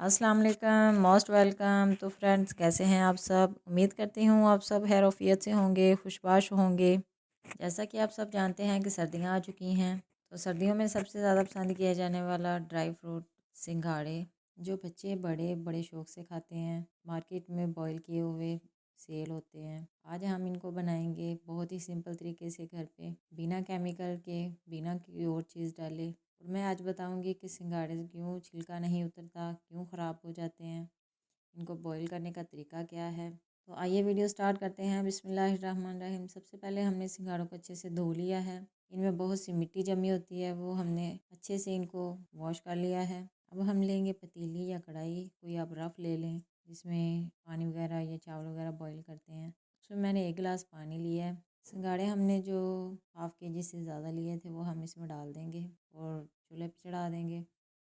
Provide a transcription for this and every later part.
अस्सलाम वालेकुम, most welcome. तो फ्रेंड्स, कैसे हैं आप सब? उम्मीद करती हूँ आप सब खैरियत से होंगे, खुशबाश होंगे। जैसा कि आप सब जानते हैं कि सर्दियाँ आ चुकी हैं, तो सर्दियों में सबसे ज़्यादा पसंद किया जाने वाला ड्राई फ्रूट सिंघाड़े, जो बच्चे बड़े बड़े शौक़ से खाते हैं। मार्केट में बॉयल किए हुए सेल होते हैं। आज हम इनको बनाएंगे बहुत ही सिंपल तरीके से घर पे, बिना केमिकल के, बिना कोई और चीज़ डाले। और मैं आज बताऊंगी कि सिंघाड़े क्यों छिलका नहीं उतरता, क्यों ख़राब हो जाते हैं, इनको बॉईल करने का तरीका क्या है। तो आइए वीडियो स्टार्ट करते हैं। बिस्मिल्लाहिर्रहमानिर्रहीम। सबसे पहले हमने सिंघाड़ों को अच्छे से धो लिया है। इनमें बहुत सी मिट्टी जमी होती है, वो हमने अच्छे से इनको वॉश कर लिया है। अब हम लेंगे पतीली या कढ़ाई, कोई आप रफ़ ले लें, जिसमें पानी वगैरह या चावल वगैरह बॉईल करते हैं। उसमें मैंने 1 गिलास पानी लिया है। सिंघाड़े हमने जो हाफ़ केजी से ज़्यादा लिए थे वो हम इसमें डाल देंगे और चूल्हे पे चढ़ा देंगे।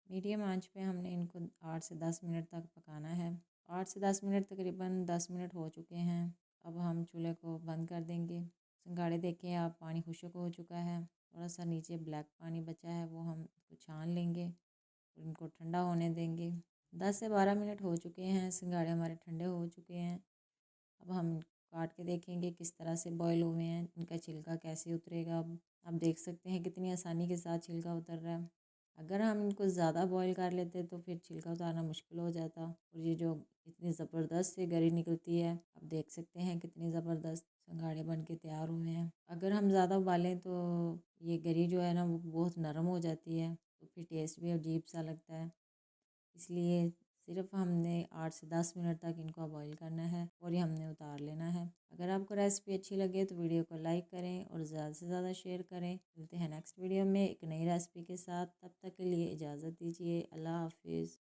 मीडियम आंच पे हमने इनको 8 से 10 मिनट तक पकाना है। 8 से 10 मिनट, तकरीबन 10 मिनट हो चुके हैं। अब हम चूल्हे को बंद कर देंगे। सिंघाड़े देखें आप, पानी खुश्क हो चुका है। थोड़ा सा नीचे ब्लैक पानी बचा है, वो हम इसको छान लेंगे और इनको ठंडा होने देंगे। 10 से 12 मिनट हो चुके हैं, सिंघाड़े हमारे ठंडे हो चुके हैं। अब हम काट के देखेंगे किस तरह से बॉईल हुए हैं, इनका छिलका कैसे उतरेगा। अब आप देख सकते हैं कितनी आसानी के साथ छिलका उतर रहा है। अगर हम इनको ज़्यादा बॉईल कर लेते तो फिर छिलका उतारना मुश्किल हो जाता। और ये जो इतनी ज़बरदस्त से गरी निकलती है, आप देख सकते हैं कितनी ज़बरदस्त सिंघाड़े बन के तैयार हुए हैं। अगर हम ज़्यादा उबालें तो ये गरी जो है ना, वो बहुत नरम हो जाती है, तो फिर टेस्ट भी अजीब सा लगता है। इसलिए सिर्फ हमने 8 से 10 मिनट तक इनको बॉईल करना है और ये हमने उतार लेना है। अगर आपको रेसिपी अच्छी लगे तो वीडियो को लाइक करें और ज़्यादा से ज़्यादा शेयर करें। मिलते हैं नेक्स्ट वीडियो में एक नई रेसिपी के साथ। तब तक के लिए इजाज़त दीजिए। अल्लाह हाफिज़।